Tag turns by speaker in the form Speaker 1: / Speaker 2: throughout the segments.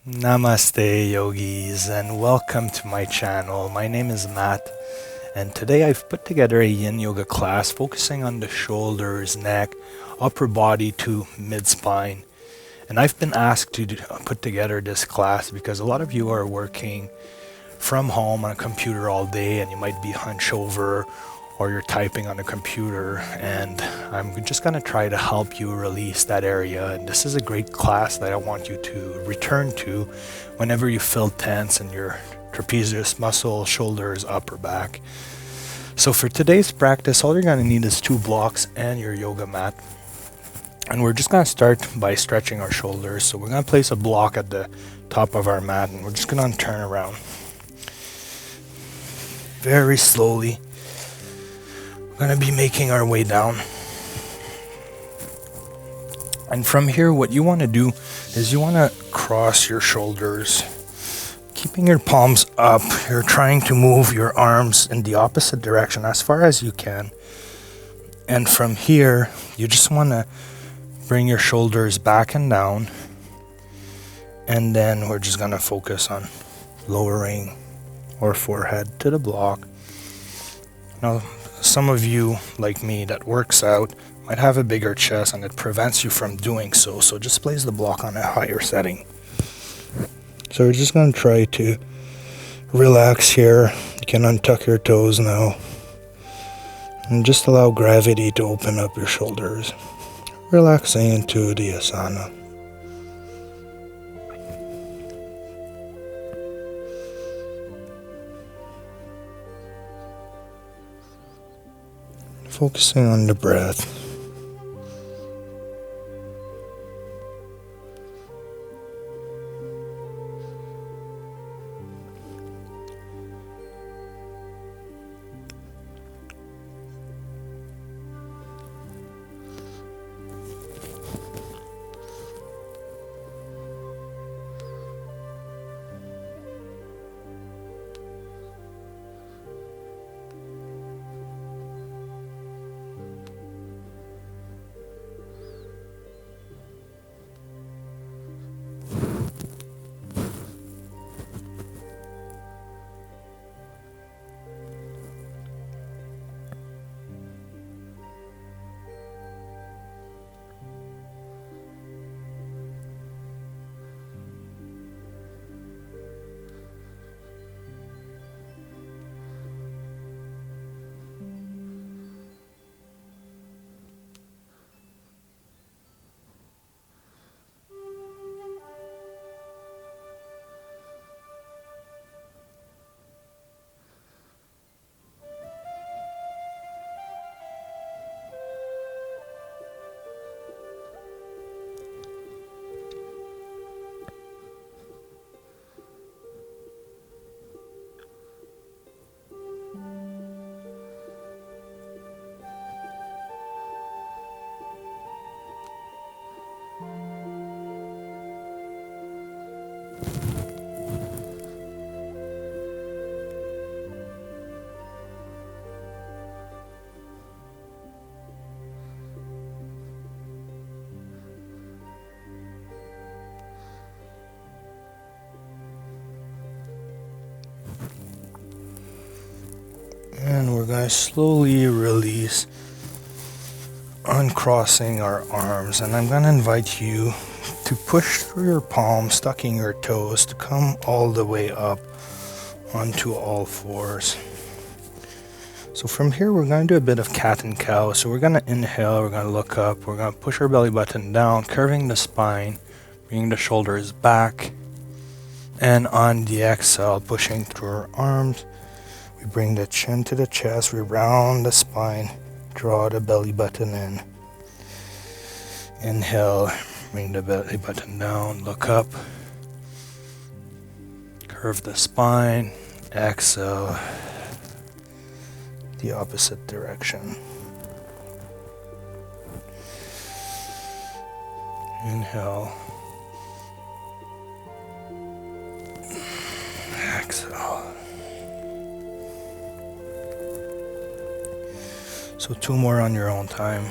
Speaker 1: Namaste yogis and welcome to my channel. My name is Matt and today I've put together a Yin Yoga class focusing on the shoulders, neck, upper body to mid-spine. And I've been asked to put together this class because a lot of you are working from home on a computer all day and you might be hunched over or you're typing on a computer, and I'm just going to try to help you release that area. And this is a great class that I want you to return to whenever you feel tense in your trapezius muscle, shoulders, upper back. So for today's practice, all you're going to need is 2 blocks and your yoga mat. And we're just going to start by stretching our shoulders. So we're going to place a block at the top of our mat and we're just going to turn around very slowly. We're going to be making our way down. And from here, what you want to do is you want to cross your shoulders, keeping your palms up. You're trying to move your arms in the opposite direction as far as you can. And from here, you just want to bring your shoulders back and down. And then we're just going to focus on lowering our forehead to the block. Now, some of you, like me, that works out might have a bigger chest and it prevents you from doing so. So just place the block on a higher setting. So we're just going to try to relax here. You can untuck your toes now. And just allow gravity to open up your shoulders. Relaxing into the asana. Focusing on the breath. And we're going to slowly release, uncrossing our arms. And I'm going to invite you to push through your palms, tucking your toes, to come all the way up onto all fours. So from here, we're going to do a bit of cat and cow. So we're going to inhale, we're going to look up, we're going to push our belly button down, curving the spine, bringing the shoulders back. And on the exhale, pushing through our arms, we bring the chin to the chest, we round the spine, draw the belly button in. Inhale, bring the belly button down, look up, curve the spine, exhale, the opposite direction. Inhale, exhale. So 2 more on your own time.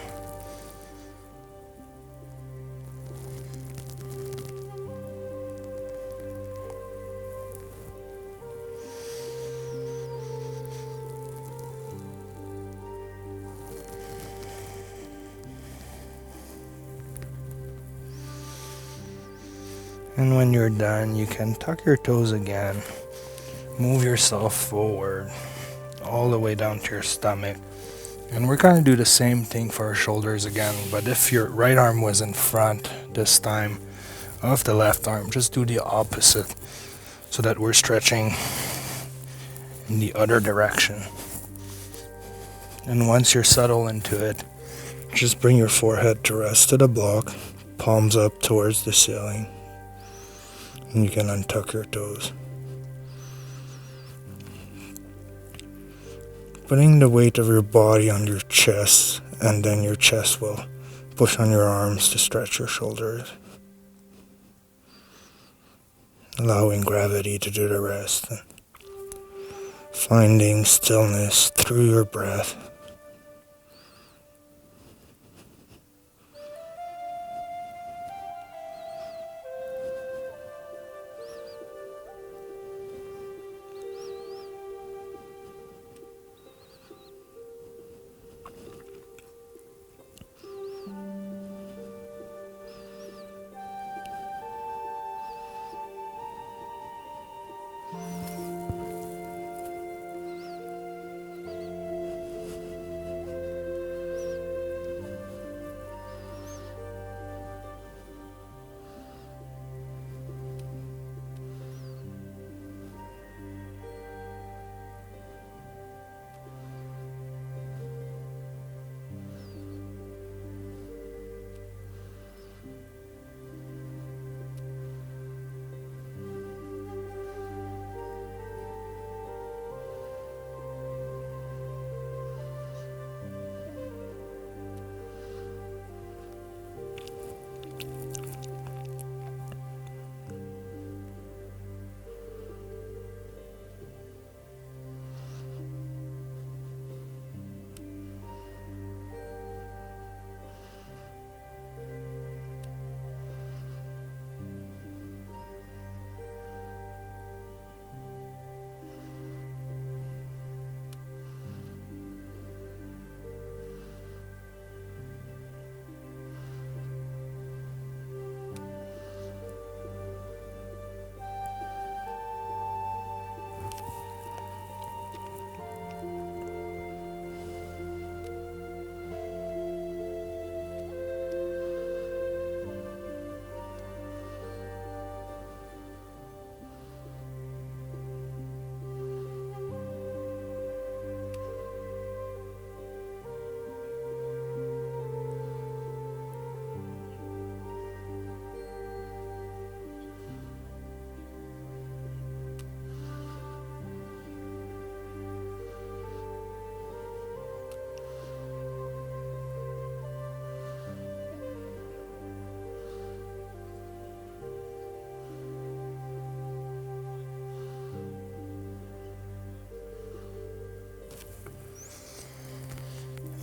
Speaker 1: And when you're done, you can tuck your toes again. Move yourself forward all the way down to your stomach. And we're going to do the same thing for our shoulders again, but if your right arm was in front this time of the left arm, just do the opposite so that we're stretching in the other direction. And once you're settled into it, just bring your forehead to rest to the block, palms up towards the ceiling, and you can untuck your toes. Putting the weight of your body on your chest, and then your chest will push on your arms to stretch your shoulders, allowing gravity to do the rest, and finding stillness through your breath.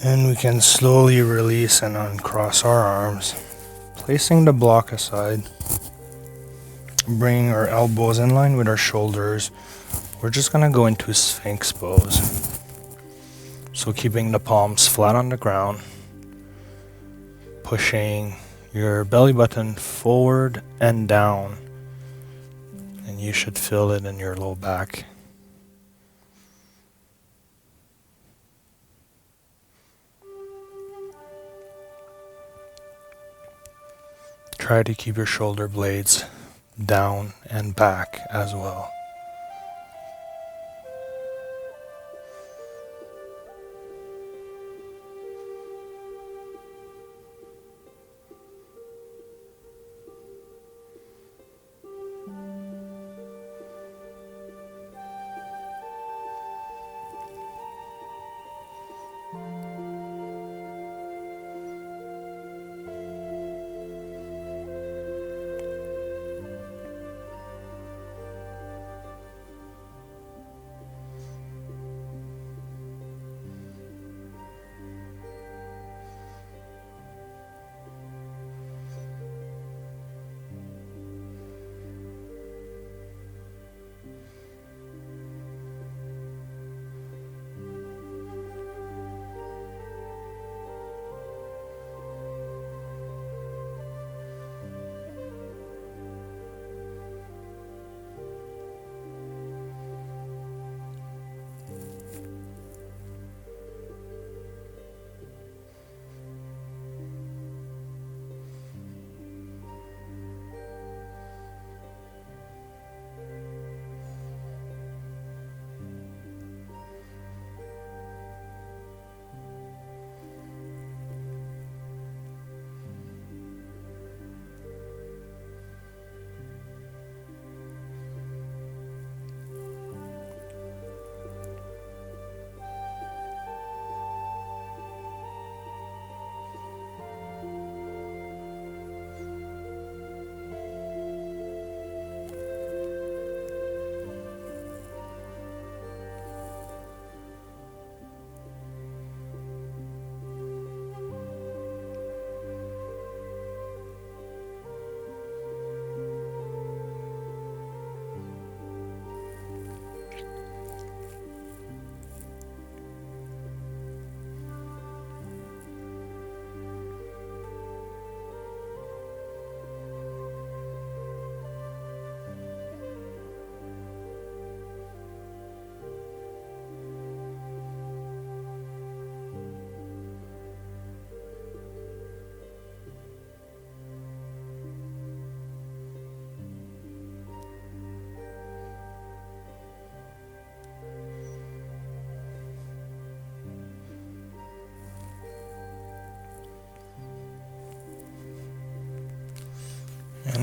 Speaker 1: And we can slowly release and uncross our arms, placing the block aside, bringing our elbows in line with our shoulders. We're just going to go into Sphinx Pose. So keeping the palms flat on the ground, pushing your belly button forward and down, and you should feel it in your low back. Try to keep your shoulder blades down and back as well.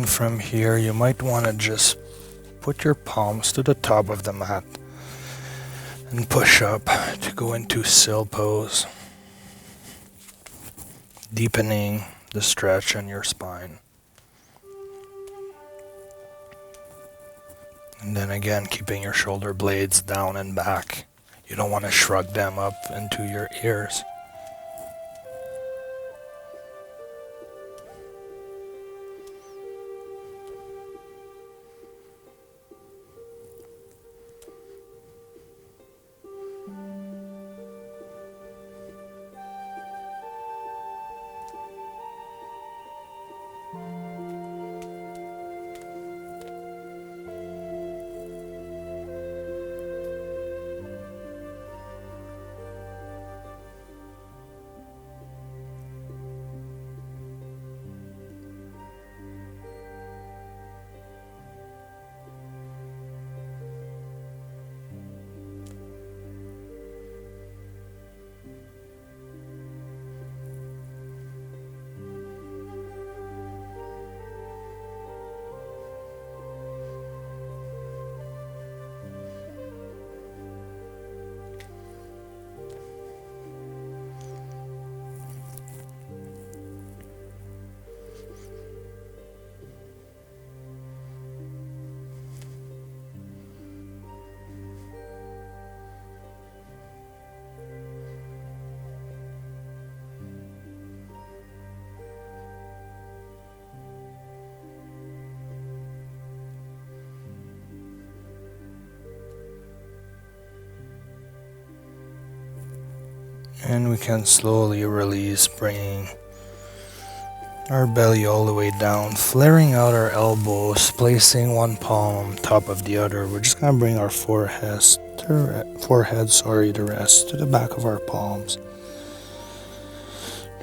Speaker 1: And from here, you might want to just put your palms to the top of the mat and push up to go into Sphinx Pose, deepening the stretch in your spine. And then again, keeping your shoulder blades down and back. You don't want to shrug them up into your ears. And we can slowly release, bringing our belly all the way down, flaring out our elbows, placing one palm on top of the other. We're just going to bring our forehead to rest to the back of our palms.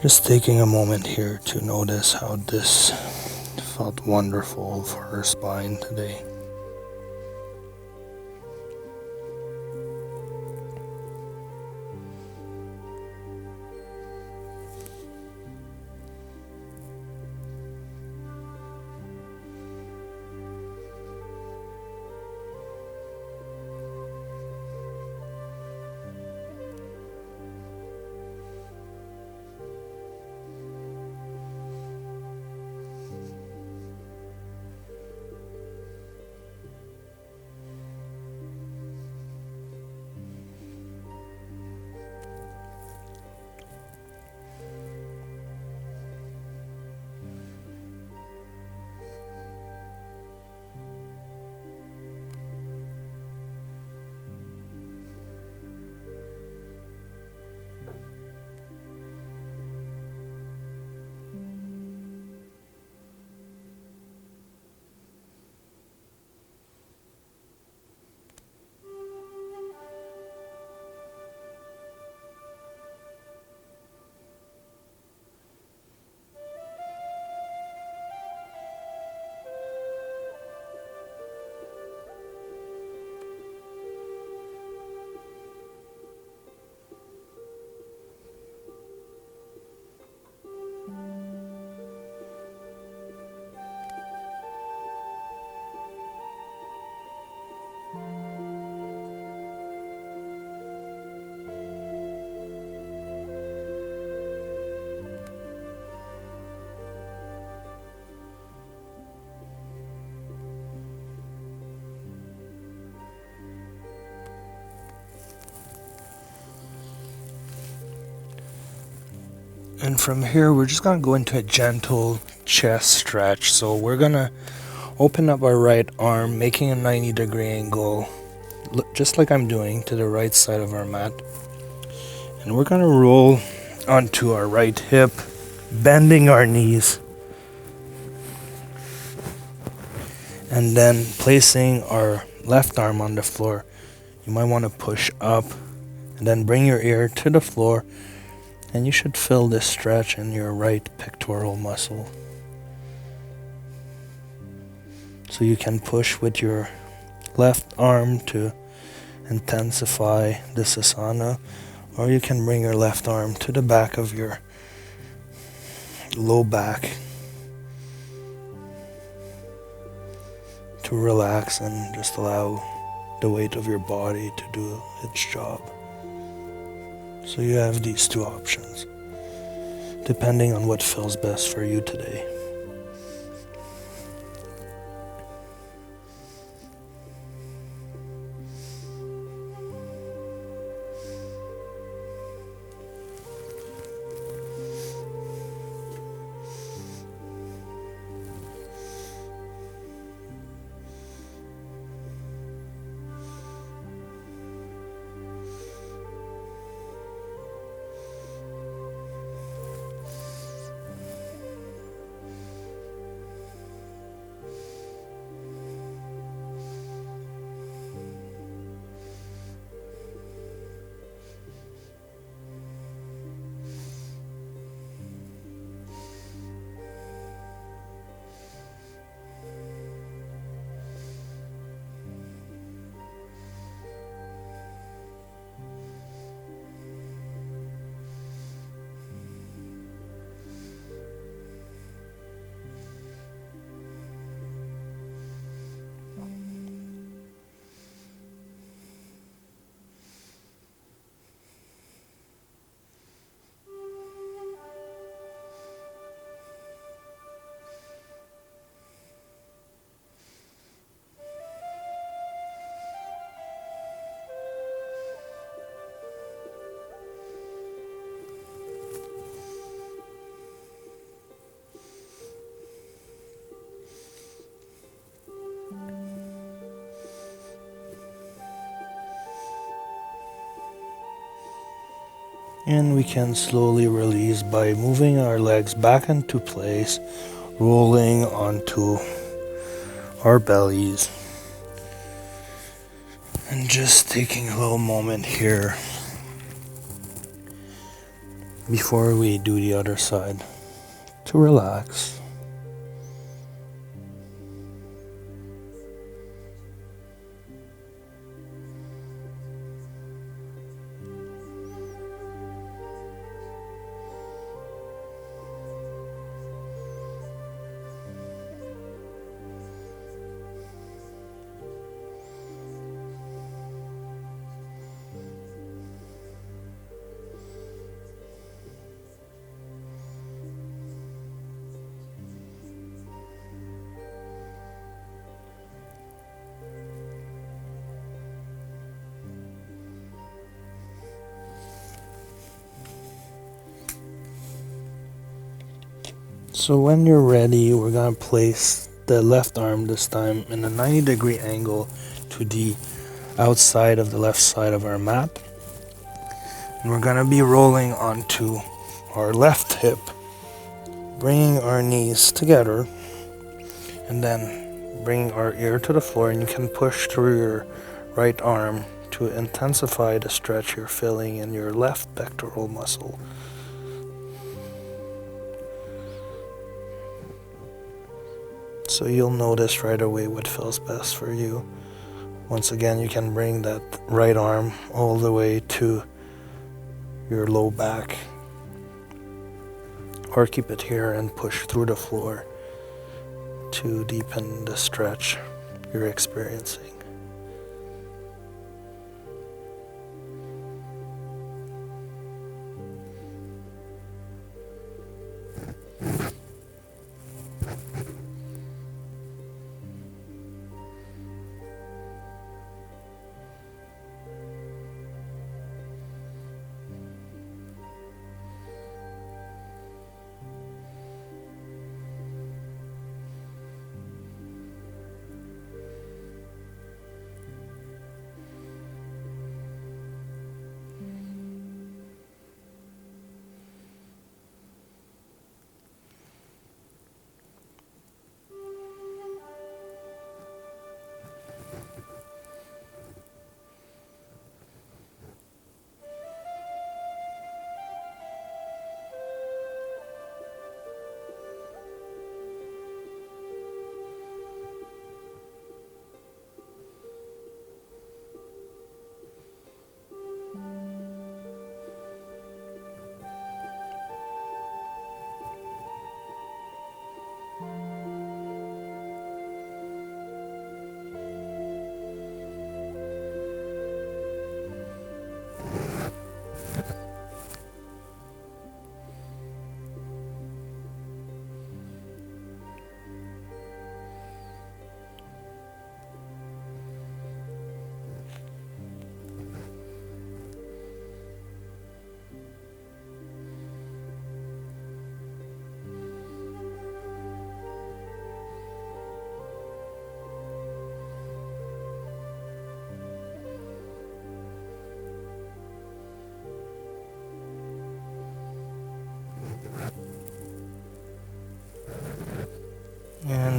Speaker 1: Just taking a moment here to notice how this felt wonderful for our spine today. And from here, we're just going to go into a gentle chest stretch. So we're going to open up our right arm, making a 90-degree angle, just like I'm doing, to the right side of our mat. And we're going to roll onto our right hip, bending our knees. And then placing our left arm on the floor. You might want to push up and then bring your ear to the floor. And you should feel this stretch in your right pectoral muscle. So you can push with your left arm to intensify this asana, or you can bring your left arm to the back of your low back to relax and just allow the weight of your body to do its job. So you have these two options, depending on what feels best for you today. And we can slowly release by moving our legs back into place, rolling onto our bellies. And just taking a little moment here before we do the other side to relax. So when you're ready, we're going to place the left arm this time in a 90-degree angle to the outside of the left side of our mat. And we're going to be rolling onto our left hip, bringing our knees together, and then bringing our ear to the floor. And you can push through your right arm to intensify the stretch you're feeling in your left pectoral muscle. So you'll notice right away what feels best for you. Once again, you can bring that right arm all the way to your low back, or keep it here and push through the floor to deepen the stretch you're experiencing.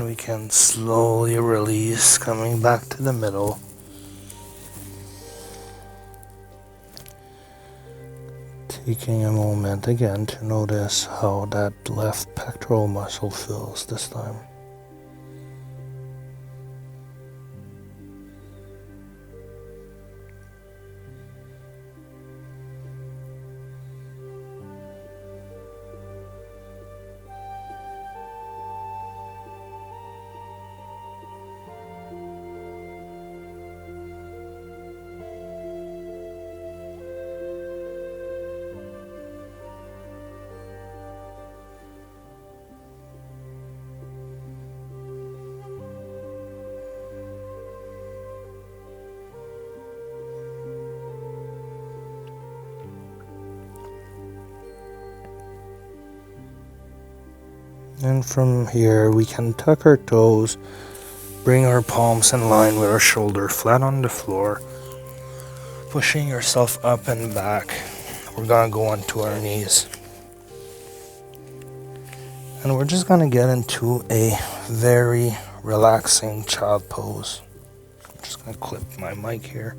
Speaker 1: And we can slowly release, coming back to the middle. Taking a moment again to notice how that left pectoral muscle feels this time. And from here we can tuck our toes, bring our palms in line with our shoulder, flat on the floor, pushing yourself up and back. We're gonna go onto our knees. And we're just gonna get into a very relaxing child pose. I'm just gonna clip my mic here.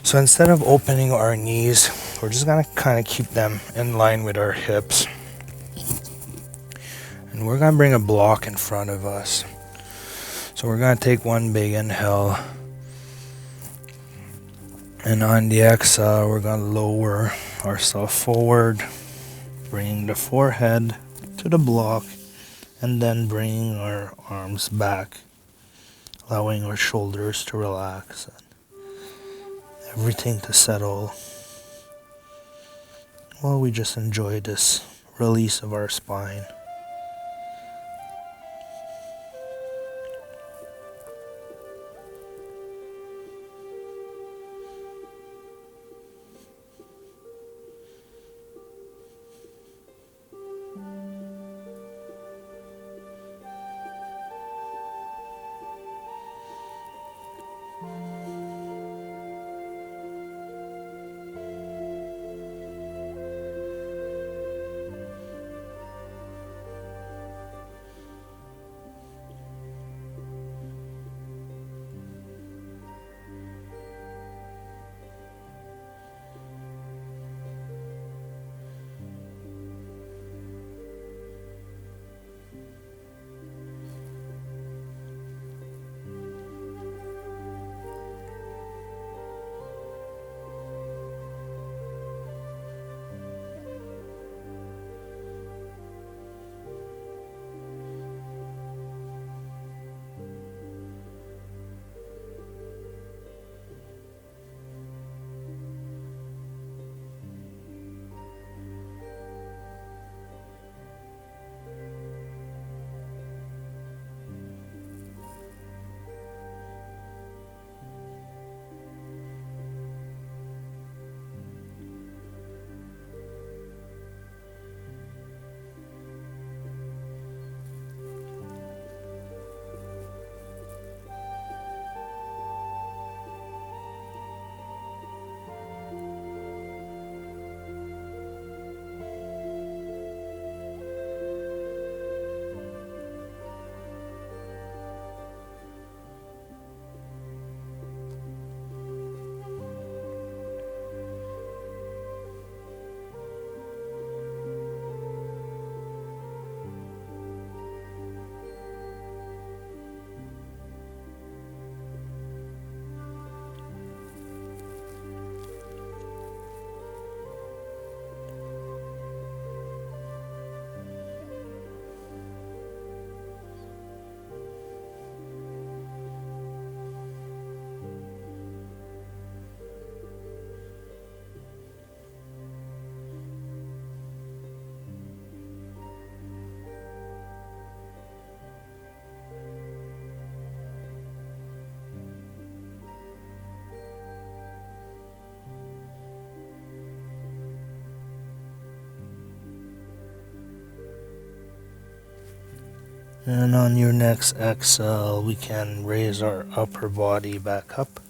Speaker 1: So instead of opening our knees, we're just gonna kind of keep them in line with our hips. And we're going to bring a block in front of us. So we're going to take one big inhale. And on the exhale, we're going to lower ourselves forward, bringing the forehead to the block, and then bringing our arms back, allowing our shoulders to relax and everything to settle while we just enjoy this release of our spine. And on your next exhale, we can raise our upper body back up.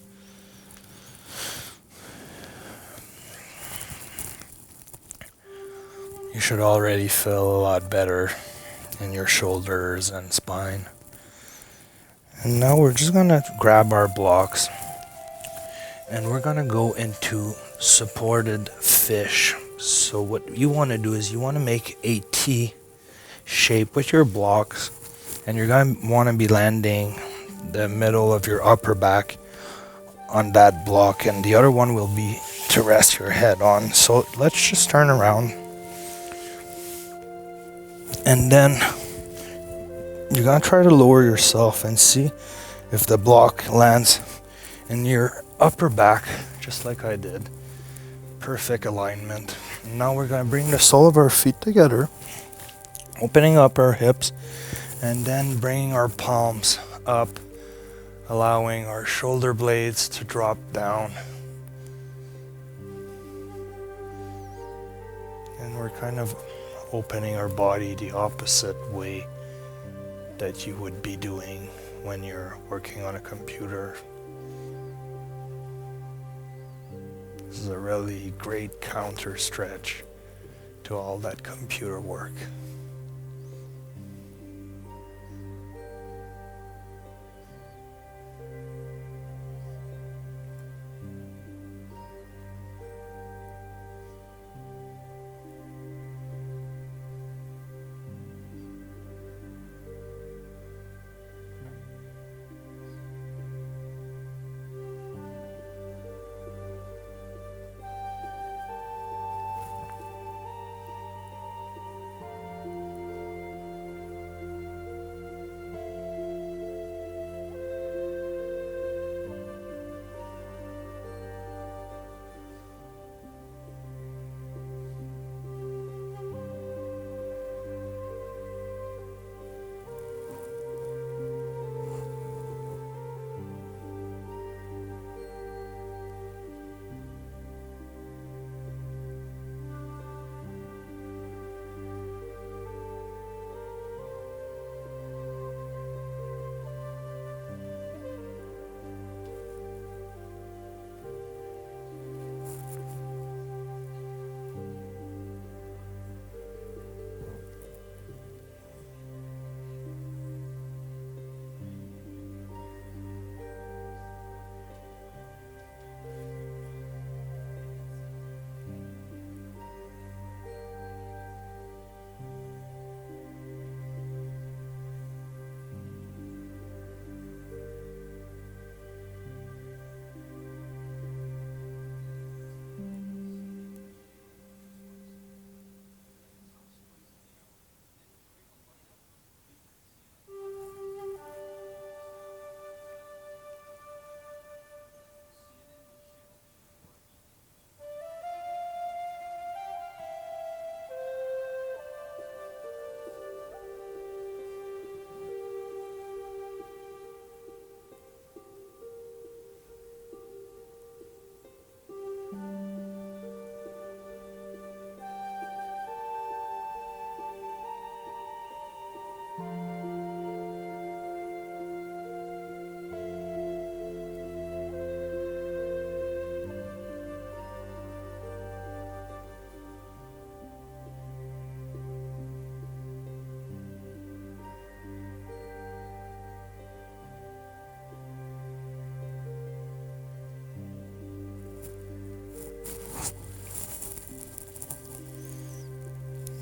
Speaker 1: You should already feel a lot better in your shoulders and spine. And now we're just gonna grab our blocks and we're gonna go into supported fish. So what you want to do is you want to make a T shape with your blocks, and you're gonna want to be landing the middle of your upper back on that block, and the other one will be to rest your head on. So let's just turn around, and then you're gonna try to lower yourself and see if the block lands in your upper back, just like I did. Perfect alignment. Now we're gonna bring the sole of our feet together, opening up our hips, and then bringing our palms up, allowing our shoulder blades to drop down. And we're kind of opening our body the opposite way that you would be doing when you're working on a computer. This is a really great counter stretch to all that computer work.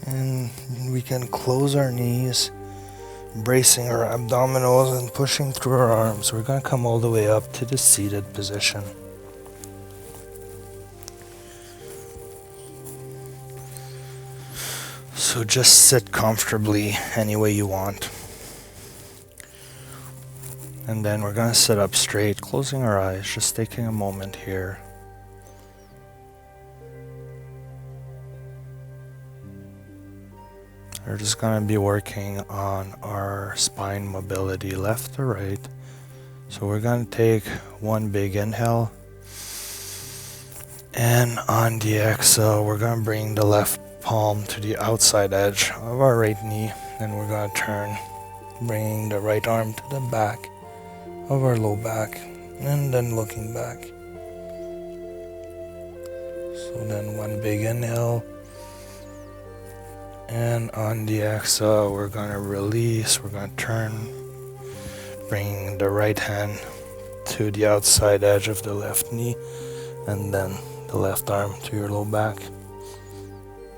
Speaker 1: And we can close our knees, bracing our abdominals and pushing through our arms. We're going to come all the way up to the seated position. So just sit comfortably any way you want. And then we're going to sit up straight, closing our eyes, just taking a moment here. We're just going to be working on our spine mobility, left to right. So we're going to take one big inhale. And on the exhale, we're going to bring the left palm to the outside edge of our right knee. And we're going to turn, bringing the right arm to the back of our low back. And then looking back. So then one big inhale. And on the exhale, we're going to release. We're going to turn, bringing the right hand to the outside edge of the left knee, and then the left arm to your low back.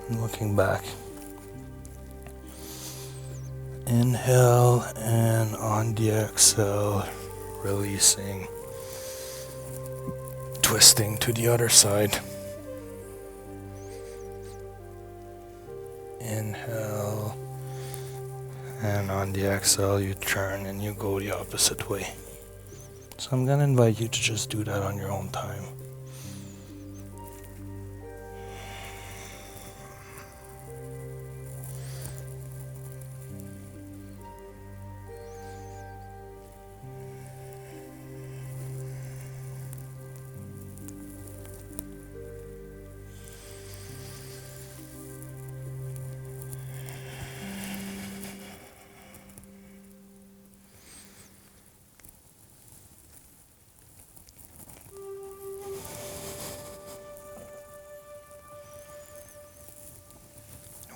Speaker 1: And looking back. Inhale, and on the exhale, releasing, twisting to the other side. Inhale, and on the exhale, you turn and you go the opposite way. So I'm going to invite you to just do that on your own time.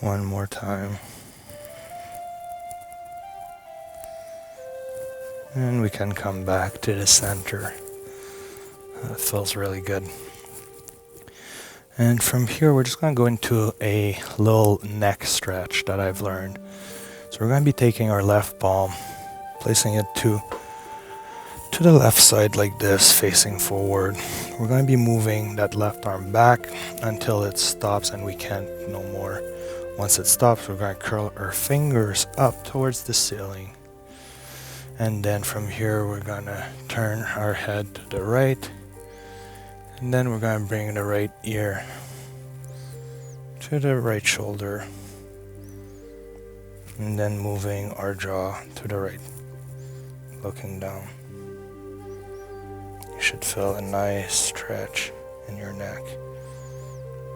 Speaker 1: One more time. And we can come back to the center. That feels really good. And from here, we're just going to go into a little neck stretch that I've learned. So we're going to be taking our left palm, placing it to the left side like this, facing forward. We're going to be moving that left arm back until it stops and we can't no more. Once it stops, we're going to curl our fingers up towards the ceiling. And then from here, we're going to turn our head to the right. And then we're going to bring the right ear to the right shoulder. And then moving our jaw to the right, looking down. You should feel a nice stretch in your neck,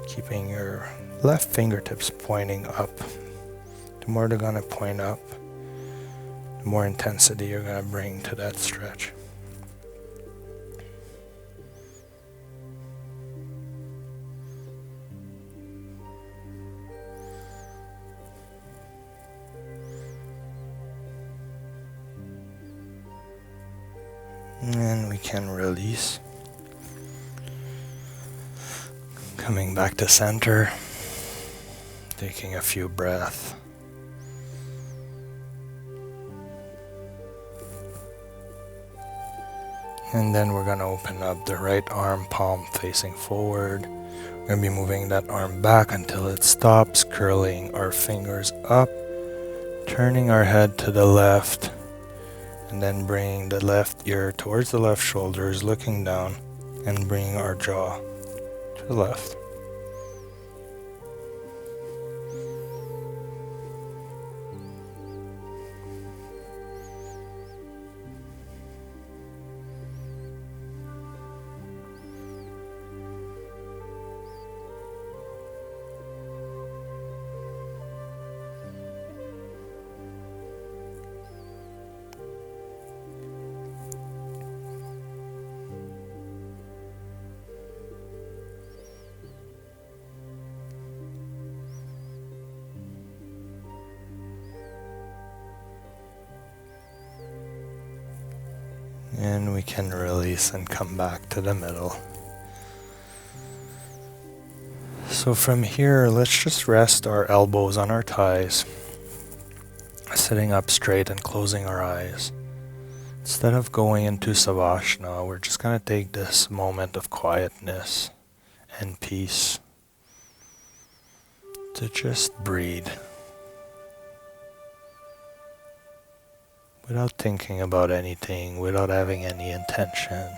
Speaker 1: keeping your left fingertips pointing up. The more they're going to point up, the more intensity you're going to bring to that stretch. And we can release. Coming back to center, taking a few breaths. And then we're going to open up the right arm, palm facing forward. We're going to be moving that arm back until it stops, curling our fingers up, turning our head to the left, and then bringing the left ear towards the left shoulders, looking down, and bringing our jaw to the left. And we can release and come back to the middle. So from here, let's just rest our elbows on our thighs, sitting up straight and closing our eyes. Instead of going into Savasana, we're just going to take this moment of quietness and peace to just breathe. Without thinking about anything, without having any intentions,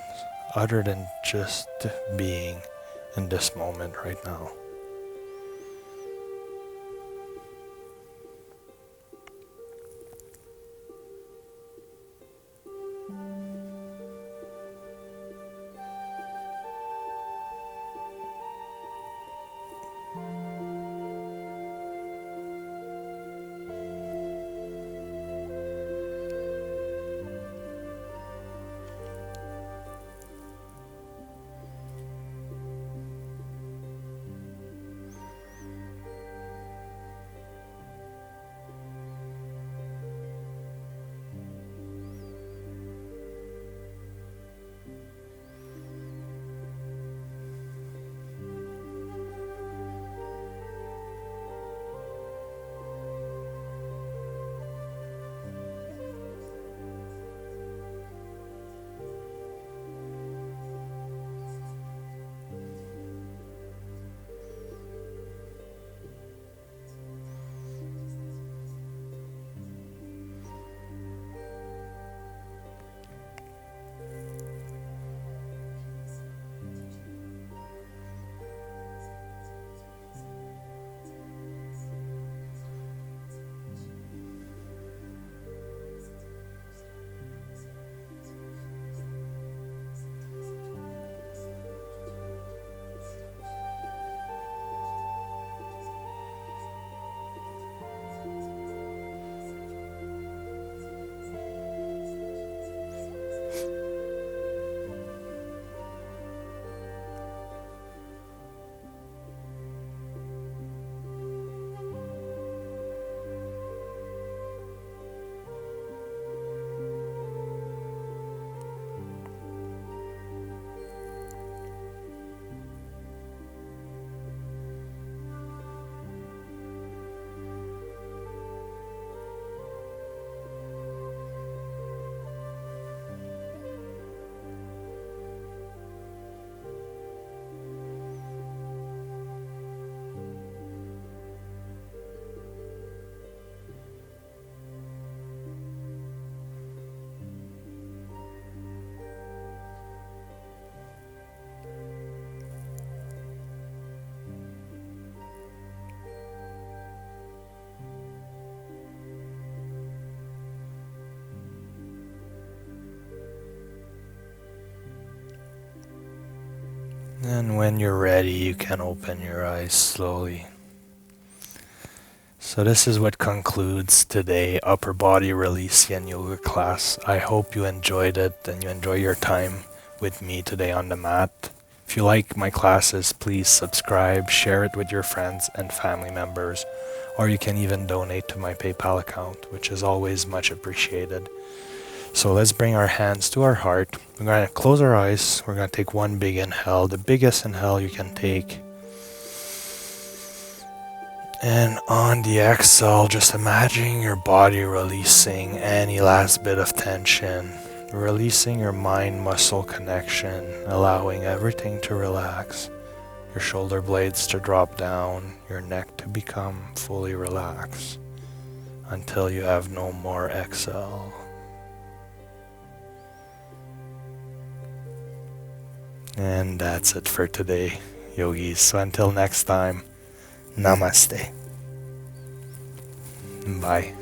Speaker 1: other than just being in this moment right now. And when you're ready, you can open your eyes slowly. So this is what concludes today Upper Body Release Yin Yoga class. I hope you enjoyed it and you enjoy your time with me today on the mat. If you like my classes, please subscribe, share it with your friends and family members, or you can even donate to my PayPal account, which is always much appreciated. So let's bring our hands to our heart. We're going to close our eyes. We're going to take one big inhale, the biggest inhale you can take. And on the exhale, just imagine your body releasing any last bit of tension, releasing your mind-muscle connection, allowing everything to relax, your shoulder blades to drop down, your neck to become fully relaxed until you have no more exhale. And that's it for today, yogis. So until next time, Namaste. Bye.